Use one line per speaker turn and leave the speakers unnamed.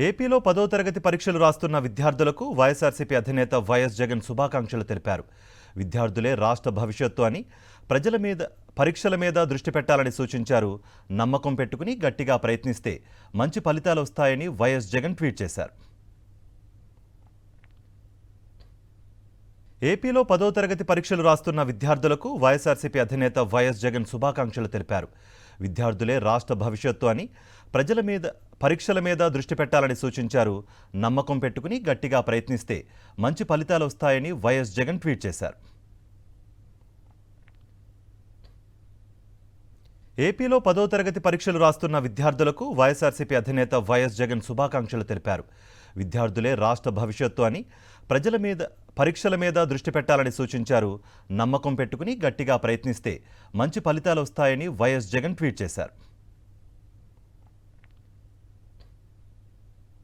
ఏపీలో 10వ తరగతి పరీక్షలు రాస్తున్న విద్యార్థులకు వైఎస్ఆర్సీపీ అధినేత వైఎస్ జగన్ శుభాకాంక్షలు తెలిపారు. విద్యార్థులే రాష్ట్ర భవిష్యత్తు అని, పరీక్షల మీద దృష్టి పెట్టాలని సూచించారు. నమ్మకం పెట్టుకుని గట్టిగా ప్రయత్నిస్తే మంచి ఫలితాలు వస్తాయని వైఎస్ జగన్ ట్వీట్ చేశారు. ఏపీలో 10వ తరగతి పరీక్షలు రాస్తున్న విద్యార్థులకు వైఎస్ఆర్సీపీ అధినేత వైఎస్ జగన్ శుభాకాంక్షలు తెలిపారు. విద్యార్థులే రాష్ట్ర భవిష్యత్తు అని, పరీక్షల మీద దృష్టి పెట్టాలని సూచించారు. నమ్మకం పెట్టుకుని గట్టిగా ప్రయత్నిస్తే మంచి ఫలితాలు వస్తాయని వైఎస్ జగన్ ట్వీట్ చేశారు. ఏపీలో 10వ తరగతి పరీక్షలు రాస్తున్న విద్యార్థులకు వైఎస్ఆర్సీపీ అధినేత వైఎస్ జగన్ శుభాకాంక్షలు తెలిపారు. విద్యార్థులే రాష్ట్ర భవిష్యత్తు అని, పరీక్షల మీద దృష్టి పెట్టాలని సూచించారు. నమ్మకం పెట్టుకుని గట్టిగా ప్రయత్నిస్తే మంచి ఫలితాలు వస్తాయని వైఎస్ జగన్ ట్వీట్ చేశారు.